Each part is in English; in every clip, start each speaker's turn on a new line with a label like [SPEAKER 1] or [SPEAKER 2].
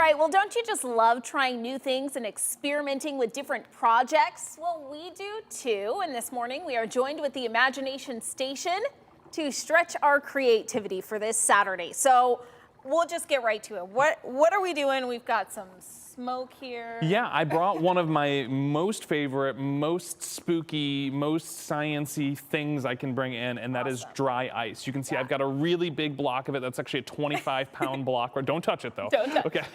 [SPEAKER 1] right, well, don't you just love trying new things and experimenting with different projects? Well, we do too, and this morning we are joined with the Imagination Station to stretch our creativity for this Saturday. So we'll just get right to it. What are we doing? We've got some smoke here.
[SPEAKER 2] Yeah, I brought one of my most favorite, most spooky, most science-y things I can bring in, and that is dry ice. You can see I've got a really big block of it. That's actually a 25-pound block. Don't touch it, though.
[SPEAKER 1] Don't touch.
[SPEAKER 2] Okay.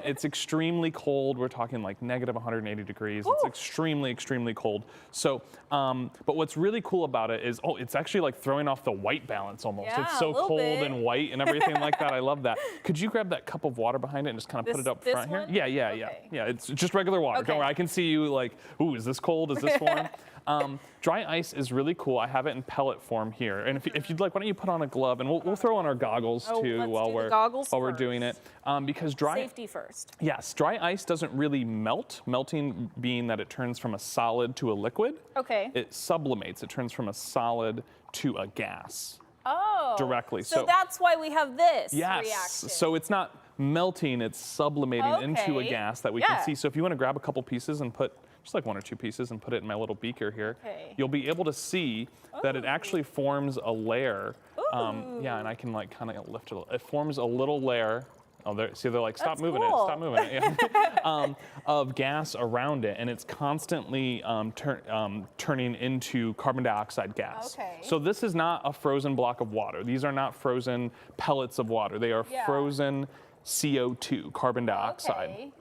[SPEAKER 2] It's extremely cold. We're talking like negative 180 degrees. Ooh. It's extremely, extremely cold. So, but what's really cool about it is, it's actually like throwing off the white balance almost.
[SPEAKER 1] Yeah,
[SPEAKER 2] it's so cold and white and everything like that. I love that. Could you grab that cup of water behind it and just kind of put it up front here? Yeah. Yeah, it's just regular water.
[SPEAKER 1] Okay.
[SPEAKER 2] Don't worry, I can see you like, ooh, is this cold? Is this warm? Dry ice is really cool. I have it in pellet form here. And if you'd like, why don't you put on a glove, and we'll throw on our goggles too while we're doing it. Because
[SPEAKER 1] safety first.
[SPEAKER 2] Yes, dry ice doesn't really melt. Melting being that it turns from a solid to a liquid.
[SPEAKER 1] Okay.
[SPEAKER 2] It sublimates. It turns from a solid to a gas.
[SPEAKER 1] Oh.
[SPEAKER 2] Directly.
[SPEAKER 1] So that's why we have this reaction.
[SPEAKER 2] So it's not melting, it's sublimating into a gas that we can see. So if you want to grab a couple pieces and put just like 1 or 2 pieces and put it in my little beaker here, you'll be able to see that it actually forms a layer. Yeah, and I can like kind of lift it. It forms a little layer. Oh, they're like, stop moving it, stop moving it. Yeah. Of gas around it, and it's constantly turning into carbon dioxide gas.
[SPEAKER 1] Okay.
[SPEAKER 2] So this is not a frozen block of water. These are not frozen pellets of water. They are frozen CO2, carbon dioxide.
[SPEAKER 1] Okay.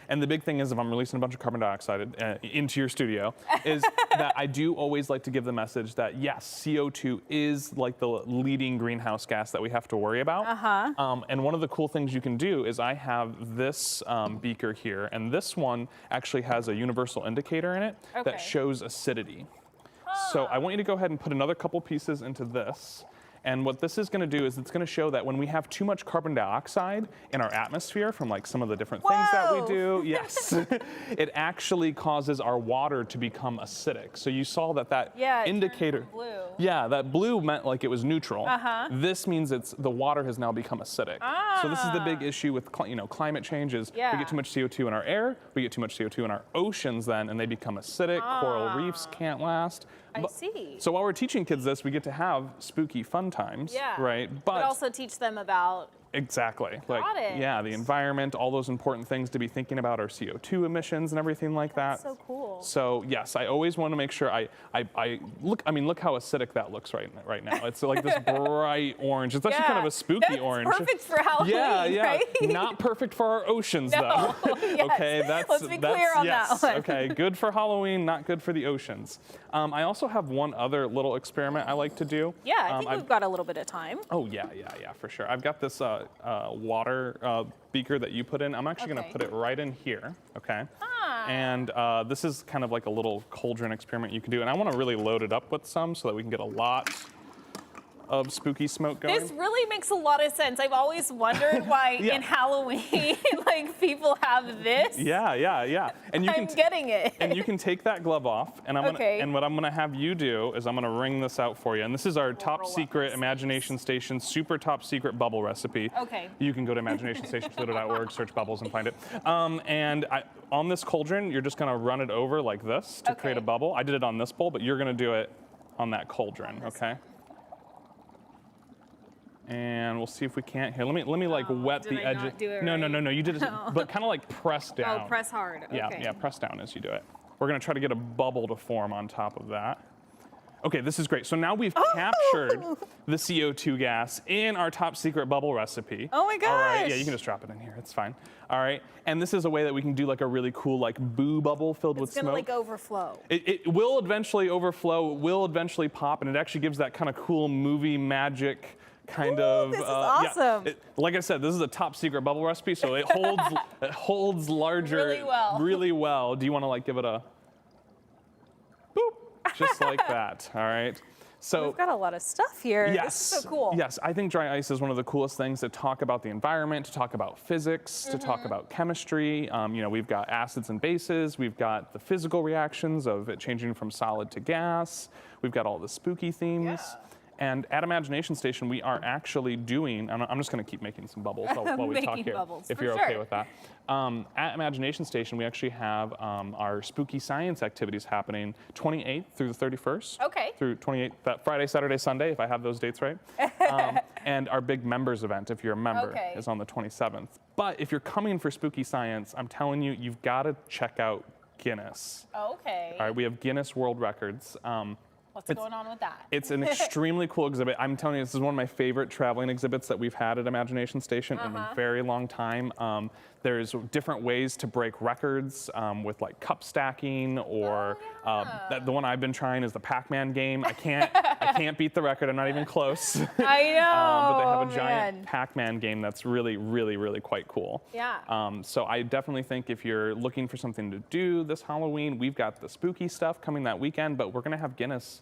[SPEAKER 2] And the big thing is, if I'm releasing a bunch of carbon dioxide into your studio, is that I do always like to give the message that yes, CO2 is like the leading greenhouse gas that we have to worry about. And one of the cool things you can do is I have this beaker here, and this one actually has a universal indicator in it that shows acidity. So I want you to go ahead and put another couple pieces into this. And what this is going to do is it's going to show that when we have too much carbon dioxide in our atmosphere from like some of the different things that we do, it actually causes our water to become acidic. So you saw that indicator, that blue meant like it was neutral. This means the water has now become acidic. So this is the big issue with climate change is we get too much CO2 in our air, we get too much CO2 in our oceans then, and they become acidic. Coral reefs can't last.
[SPEAKER 1] I see.
[SPEAKER 2] So while we're teaching kids this, we get to have spooky fun times, right?
[SPEAKER 1] But also teach them about
[SPEAKER 2] the environment, all those important things to be thinking about our CO2 emissions and everything like that.
[SPEAKER 1] That's so cool.
[SPEAKER 2] So yes, I always want to make sure I look. I mean, look how acidic that looks right now. It's like this bright orange. It's actually kind of a spooky orange.
[SPEAKER 1] Perfect for Halloween.
[SPEAKER 2] Right? Not perfect for our oceans though. Okay,
[SPEAKER 1] let's be clear on that one.
[SPEAKER 2] Okay, good for Halloween, not good for the oceans. I also have one other little experiment I like to do.
[SPEAKER 1] Yeah, I think we've got a little bit of time.
[SPEAKER 2] Oh yeah, for sure. I've got this water beaker that you put in. I'm actually going to put it right in here, okay? And this is kind of like a little cauldron experiment you can do. And I want to really load it up with some so that we can get a lot of spooky smoke going.
[SPEAKER 1] This really makes a lot of sense. I've always wondered why in Halloween, like people have this.
[SPEAKER 2] Yeah. And you
[SPEAKER 1] I'm getting it.
[SPEAKER 2] And you can take that glove off, and and what I'm gonna have you do is I'm gonna wring this out for you. And this is our top secret Imagination Station, super top secret bubble recipe.
[SPEAKER 1] Okay.
[SPEAKER 2] You can go to imaginationstationtoledo.org, search bubbles, and find it. On this cauldron, you're just gonna run it over like this to create a bubble. I did it on this bowl, but you're gonna do it on that cauldron, okay? And we'll see if we can't. Here, let me like wet the edge.
[SPEAKER 1] Not do it
[SPEAKER 2] no,
[SPEAKER 1] right?
[SPEAKER 2] you did it, but kind of like press down.
[SPEAKER 1] Oh, press hard. Okay.
[SPEAKER 2] Yeah, press down as you do it. We're gonna try to get a bubble to form on top of that. Okay, this is great. So now we've captured the CO2 gas in our top secret bubble recipe.
[SPEAKER 1] Oh my gosh.
[SPEAKER 2] All right, yeah, you can just drop it in here. It's fine. All right, and this is a way that we can do like a really cool like boo bubble filled with smoke.
[SPEAKER 1] It's gonna like overflow.
[SPEAKER 2] It will eventually overflow. It will eventually pop, and it actually gives that kind of cool movie magic kind of.
[SPEAKER 1] This is awesome.
[SPEAKER 2] Like I said, this is a top secret bubble recipe, so it holds larger really well. Do you want to like give it a boop, just like that? All right. So
[SPEAKER 1] we've got a lot of stuff here.
[SPEAKER 2] Yes,
[SPEAKER 1] this is so cool.
[SPEAKER 2] Yes, I think dry ice is one of the coolest things to talk about the environment, to talk about physics, to talk about chemistry. We've got acids and bases. We've got the physical reactions of it changing from solid to gas. We've got all the spooky themes. And at Imagination Station, we are actually doing, and I'm just going to keep making some bubbles while we talk here,
[SPEAKER 1] bubbles,
[SPEAKER 2] if
[SPEAKER 1] for
[SPEAKER 2] you're
[SPEAKER 1] sure.
[SPEAKER 2] okay with that. At Imagination Station, we actually have our spooky science activities happening 28th through the 31st.
[SPEAKER 1] Okay.
[SPEAKER 2] Through 28th, that Friday, Saturday, Sunday, if I have those dates right. And our big members event, if you're a member,
[SPEAKER 1] Okay.
[SPEAKER 2] is on the 27th. But if you're coming for spooky science, I'm telling you, you've got to check out Guinness.
[SPEAKER 1] Okay.
[SPEAKER 2] All right, we have Guinness World Records.
[SPEAKER 1] What's going on with that?
[SPEAKER 2] It's an extremely cool exhibit. I'm telling you, this is one of my favorite traveling exhibits that we've had at Imagination Station in a very long time. There's different ways to break records with like cup stacking, or the one I've been trying is the Pac-Man game. I can't beat the record. I'm not even close.
[SPEAKER 1] I know.
[SPEAKER 2] But they have a giant
[SPEAKER 1] man.
[SPEAKER 2] Pac-Man game that's really, really, really quite cool.
[SPEAKER 1] Yeah.
[SPEAKER 2] So I definitely think if you're looking for something to do this Halloween, we've got the spooky stuff coming that weekend, but we're going to have Guinness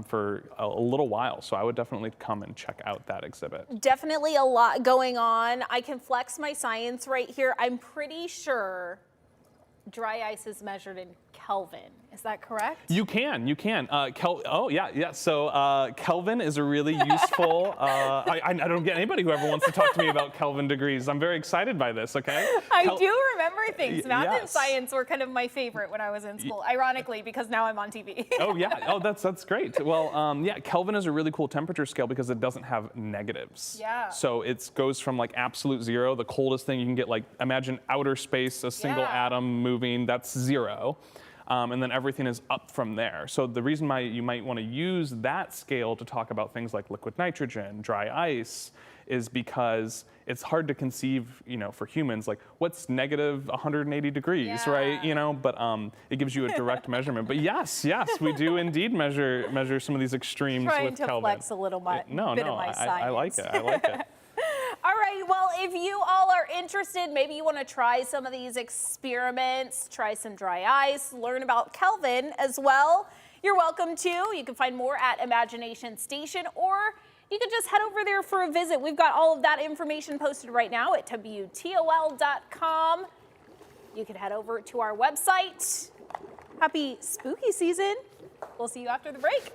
[SPEAKER 2] for a little while. So I would definitely come and check out that exhibit.
[SPEAKER 1] Definitely a lot going on. I can flex my science right here. I'm pretty sure dry ice is measured in Kelvin. Is that correct?
[SPEAKER 2] You can. Oh, yeah. So Kelvin is a really useful, I don't get anybody who ever wants to talk to me about Kelvin degrees. I'm very excited by this, okay?
[SPEAKER 1] I do remember things. Math and
[SPEAKER 2] yes.
[SPEAKER 1] science were kind of my favorite when I was in school, ironically, because now I'm on TV.
[SPEAKER 2] Oh, yeah. Oh, that's great. Well, yeah, Kelvin is a really cool temperature scale because it doesn't have negatives.
[SPEAKER 1] Yeah.
[SPEAKER 2] So it goes from like absolute zero, the coldest thing you can get, like imagine outer space, a single atom moving, that's 0. And then everything is up from there. So the reason why you might want to use that scale to talk about things like liquid nitrogen, dry ice, is because it's hard to conceive, for humans, like what's negative 180 degrees, right? But it gives you a direct measurement. But yes, we do indeed measure some of these extremes
[SPEAKER 1] Trying
[SPEAKER 2] with
[SPEAKER 1] to
[SPEAKER 2] Kelvin.
[SPEAKER 1] flex a little bit of my science.
[SPEAKER 2] I like it.
[SPEAKER 1] All right, well, if you all are interested, maybe you want to try some of these experiments, try some dry ice, learn about Kelvin as well, you're welcome to. You can find more at Imagination Station, or you can just head over there for a visit. We've got all of that information posted right now at WTOL.com. You can head over to our website. Happy spooky season. We'll see you after the break.